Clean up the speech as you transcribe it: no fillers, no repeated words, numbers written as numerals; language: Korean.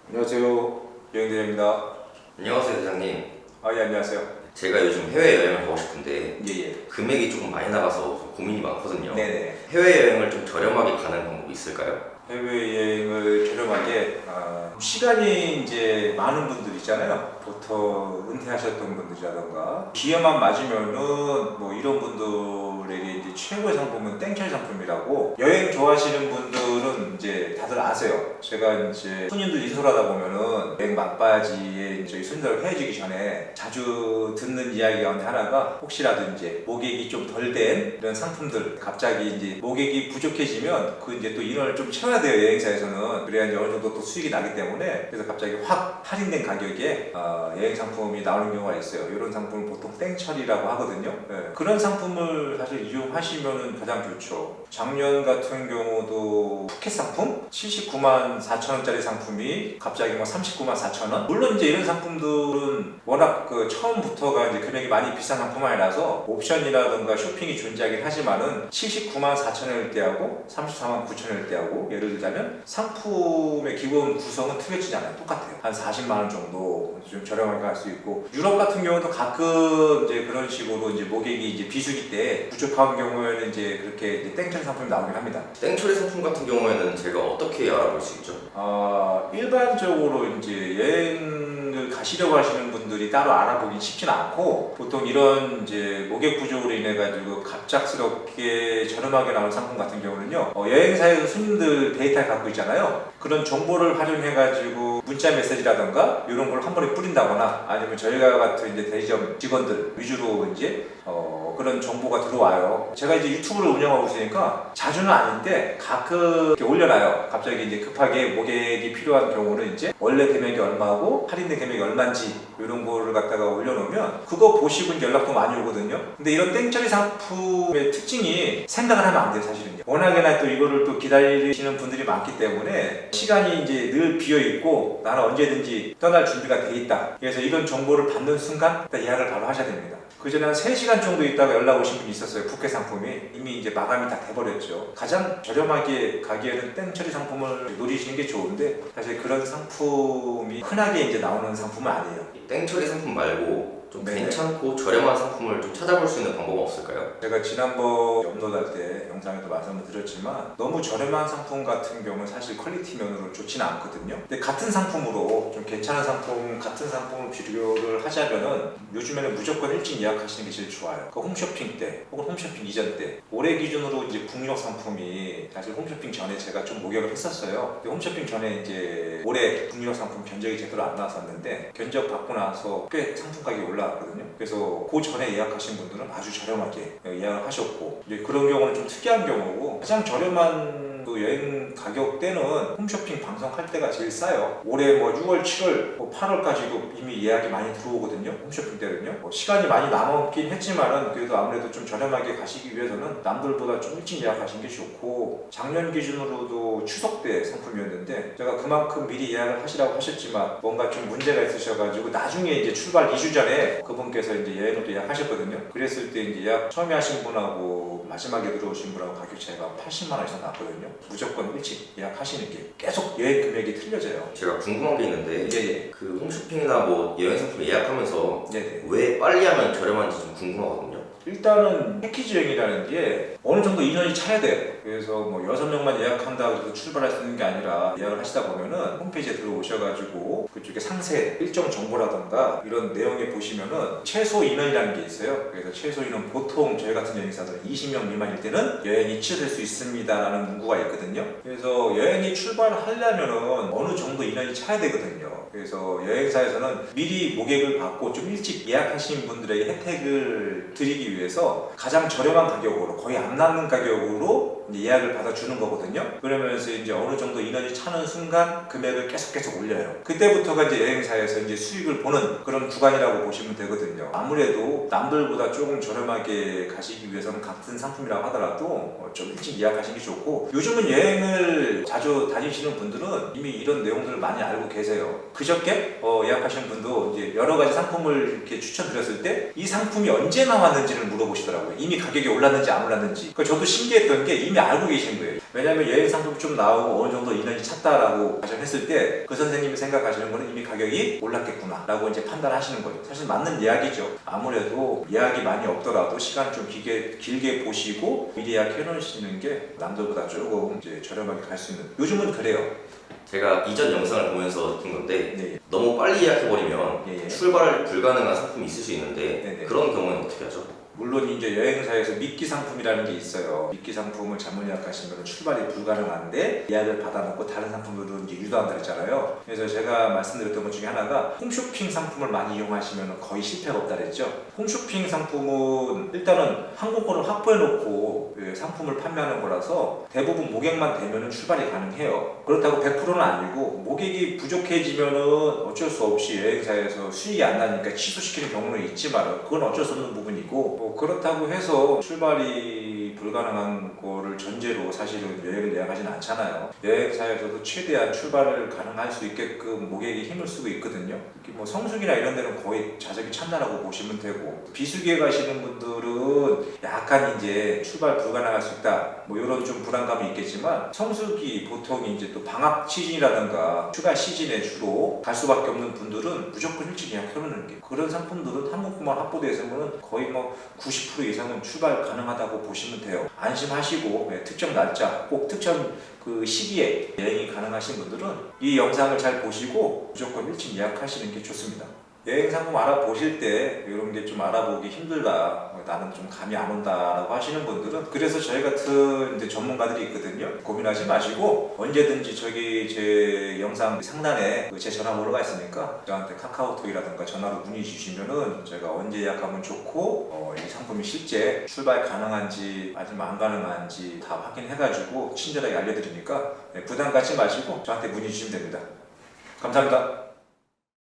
안녕하세요. 여행대장입니다. 안녕하세요, 대장님. 예, 안녕하세요. 제가 요즘 해외여행을 가고 싶은데 예. 금액이 조금 많이 나가서 좀 고민이 많거든요. 네네. 해외여행을 좀 저렴하게 가는 방법이 있을까요? 해외여행을 저렴하게, 시간이 이제 많은 분들 있잖아요. 부터 은퇴하셨던 분들이라던가, 기회만 맞으면은 뭐 이런 분들에게 이제 최고의 상품은 땡처리 상품이라고, 여행 좋아하시는 분들은 이제 다들 아세요. 제가 이제 손님들 인솔하다 보면은 여행 막바지에 저희 손님들 헤어지기 전에 자주 듣는 이야기 가운데 하나가, 혹시라도 이제 모객이 좀 덜 된 이런 상품들, 갑자기 이제 모객이 부족해지면 그 이제 또 인원을 좀 채워야 돼요, 여행사에서는. 그래야 이제 어느 정도 또 수익이 나기 때문에. 그래서 갑자기 확 할인된 가격에 여행 상품이 나오는 경우가 있어요. 이런 상품을 보통 땡처리라고 하거든요. 네. 그런 상품을 사실 이용하시면 가장 좋죠. 작년 같은 경우도 푸켓 상품 79만 4천 원짜리 상품이 갑자기 뭐 39만 4천 원. 물론 이제 이런 상품들은 워낙 그 처음부터가 이제 금액이 많이 비싼 상품 아니라서 옵션이라든가 쇼핑이 존재하긴 하지만은 79만 4천 원일 때하고 34만 9천 원일 때하고, 예를 들자면 상품의 기본 구성은 틀려지지 않아요. 똑같아요. 한 40만 원 정도 좀 저렴하게 갈 수 있고, 유럽 같은 경우도 가끔 이제 그런 식으로 이제 모객이 이제 비수기 때 부족한 경우에는 이제 그렇게 이제 땡처리 상품이 나오긴 합니다. 땡처리 상품 같은 경우에는 제가 어떻게 알아볼 수 있죠? 일반적으로 이제 여행을 가시려고 하시는 분들이 따로 알아보긴 쉽진 않고, 보통 이런 이제 모객 부족으로 인해 가지고 갑작스럽게 저렴하게 나오는 상품 같은 경우는요, 여행사에서 손님들 데이터를 갖고 있잖아요. 그런 정보를 활용해 가지고 문자 메시지라던가 이런 걸 한 번에 뿌린다거나, 아니면 저희가 같은 이제 대리점 직원들 위주로 이제 그런 정보가 들어와요. 제가 이제 유튜브를 운영하고 있으니까 자주는 아닌데 가끔 이렇게 올려놔요. 갑자기 이제 급하게 모객이 필요한 경우는 이제 원래 금액이 얼마고 할인된 금액이 얼마인지 이런 거를 갖다가 올려놓으면 그거 보시고 이제 연락도 많이 오거든요. 근데 이런 땡처리 상품의 특징이 생각을 하면 안 돼요, 사실은요. 워낙에나 또 이거를 또 기다리시는 분들이 많기 때문에 시간이 이제 늘 비어있고 나는 언제든지 떠날 준비가 돼 있다. 그래서 이런 정보를 받는 순간 예약을 바로 하셔야 됩니다. 그 전에 한 3시간 정도 있다가 연락 오신 분이 있었어요. 푸켓 상품이 이미 이제 마감이 다 돼버렸죠. 가장 저렴하게 가기에는 땡처리 상품을 노리시는 게 좋은데, 사실 그런 상품이 흔하게 이제 나오는 상품은 아니에요. 땡처리 상품 말고 좀 네네. 괜찮고 저렴한 상품을 좀 찾아볼 수 있는 방법은 없을까요? 제가 지난번 업로드할 때 영상에도 말씀을 드렸지만, 너무 저렴한 상품 같은 경우는 사실 퀄리티 면으로 좋지는 않거든요. 근데 같은 상품으로 좀 괜찮은 상품, 같은 상품을 비교를 하자면은 요즘에는 무조건 일찍 예약하시는 게 제일 좋아요. 그 홈쇼핑 때 혹은 홈쇼핑 이전 때, 올해 기준으로 이제 북유럽 상품이 사실 홈쇼핑 전에 제가 좀 목격을 했었어요. 근데 홈쇼핑 전에 이제 올해 북유럽 상품 견적이 제대로 안 나왔었는데, 견적 받고 나서 꽤 상품 가격이 올라왔거든요. 그래서 그 전에 예약하신 분들은 아주 저렴하게 예약을 하셨고, 이제 그런 경우는 좀 특이한 경우고, 가장 저렴한 그 여행 가격대는 홈쇼핑 방송할 때가 제일 싸요. 올해 뭐 6월, 7월, 8월까지도 이미 예약이 많이 들어오거든요. 홈쇼핑 때는요. 시간이 많이 남았긴 했지만은 그래도 아무래도 좀 저렴하게 가시기 위해서는 남들보다 좀 일찍 예약하시는 게 좋고, 작년 기준으로도 추석 때 상품이었는데 제가 그만큼 미리 예약을 하시라고 하셨지만 뭔가 좀 문제가 있으셔가지고 나중에 이제 출발 2주 전에 그분께서 이제 여행을 예약하셨거든요. 그랬을 때 이제 예약 처음에 하신 분하고 마지막에 들어오신 분하고 가격 차이가 80만 원 이상 났거든요. 무조건 일찍 예약하시는 게 계속 여행 금액이 틀려져요. 제가 궁금한 게 있는데 예예. 그 홈쇼핑이나 뭐 여행 상품 예약하면서 네네. 왜 빨리 하면 저렴한지 좀 궁금하거든요. 일단은 패키지 여행이라는 게 어느 정도 인원이 차야 돼요. 그래서 뭐 6명만 예약한다고 해서 출발할 수 있는 게 아니라, 예약을 하시다 보면은 홈페이지에 들어오셔가지고 그쪽에 상세, 일정 정보라던가 이런 내용에 보시면은 최소 인원이라는 게 있어요. 그래서 최소 인원, 보통 저희 같은 여행사들은 20명 미만일 때는 여행이 취소될 수 있습니다 라는 문구가 있거든요. 그래서 여행이 출발하려면은 어느 정도 인원이 차야 되거든요. 그래서 여행사에서는 미리 모객을 받고 좀 일찍 예약하신 분들에게 혜택을 드리기 위해서 가장 저렴한 가격으로, 거의 안 남는 가격으로 예약을 받아주는 거거든요. 그러면서 이제 어느 정도 인원이 차는 순간 금액을 계속 올려요. 그때부터가 이제 여행사에서 이제 수익을 보는 그런 구간이라고 보시면 되거든요. 아무래도 남들보다 조금 저렴하게 가시기 위해서는 같은 상품이라고 하더라도 좀 일찍 예약하시는 게 좋고, 요즘은 여행을 자주 다니시는 분들은 이미 이런 내용들을 많이 알고 계세요. 그저께 예약하시는 분도 이제 여러 가지 상품을 이렇게 추천드렸을 때 이 상품이 언제 나왔는지를 물어보시더라고요. 이미 가격이 올랐는지 안 올랐는지. 저도 신기했던 게 이미 알고 계신 거예요. 왜냐하면 여행 상품 좀 나오고 어느 정도 인원이 찼다라고 가정했을 때 그 선생님이 생각하시는 거는 이미 가격이 올랐겠구나 라고 이제 판단하시는 거예요. 사실 맞는 이야기죠. 아무래도 예약이 많이 없더라도 시간 좀 길게 보시고 미리 예약해 놓으시는 게 남들보다 조금 이제 저렴하게 갈 수 있는, 요즘은 그래요. 제가 이전 영상을 보면서 느낀 건데 네. 너무 빨리 예약해버리면 예. 출발 불가능한 상품이 있을 수 있는데 네네. 그런 경우에는 어떻게 하죠? 물론 이제 여행사에서 미끼 상품이라는 게 있어요. 미끼 상품을 잘못 예약하시면 출발이 불가능한데 예약을 받아놓고 다른 상품으로 이제 유도한다 그랬잖아요. 그래서 제가 말씀드렸던 것 중에 하나가 홈쇼핑 상품을 많이 이용하시면 거의 실패가 없다 그랬죠. 홈쇼핑 상품은 일단은 항공권을 확보해놓고 상품을 판매하는 거라서 대부분 모객만 되면은 출발이 가능해요. 그렇다고 100%는 아니고 모객이 부족해지면은 어쩔 수 없이 여행사에서 수익이 안 나니까 취소시키는 경우는 있지만 그건 어쩔 수 없는 부분이고, 그렇다고 해서 출발이 불가능한 거를 전제로 사실은 여행을 예약하지는 않잖아요. 여행사에서도 최대한 출발을 가능할 수 있게끔 모객이 힘을 쓰고 있거든요. 특히 뭐 성수기나 이런 데는 거의 좌석이 찬다라고 보시면 되고, 비수기에 가시는 분들은 약간 이제 출발 불가능할 수 있다 뭐 이런 좀 불안감이 있겠지만, 성수기 보통 이제 또 방학 시즌이라든가 휴가 시즌에 주로 갈 수밖에 없는 분들은 무조건 일찍 예약해놓는 게, 그런 상품들은 항공권만 확보되어 있으면 거의 뭐 90% 이상은 출발 가능하다고 보시면 돼요. 안심하시고 특정 날짜, 꼭 특정 그 시기에 여행이 가능하신 분들은 이 영상을 잘 보시고 무조건 일찍 예약하시는 게 좋습니다. 여행 상품 알아보실 때 이런 게 좀 알아보기 힘들다, 나는 좀 감이 안 온다라고 하시는 분들은, 그래서 저희 같은 이제 전문가들이 있거든요. 고민하지 마시고 언제든지 저기 제 영상 상단에 제 전화번호가 있으니까 저한테 카카오톡이라든가 전화로 문의 주시면은 제가 언제 예약하면 좋고 이 상품이 실제 출발 가능한지 아니면 안 가능한지 다 확인해가지고 친절하게 알려드리니까 부담 갖지 마시고 저한테 문의 주시면 됩니다. 감사합니다.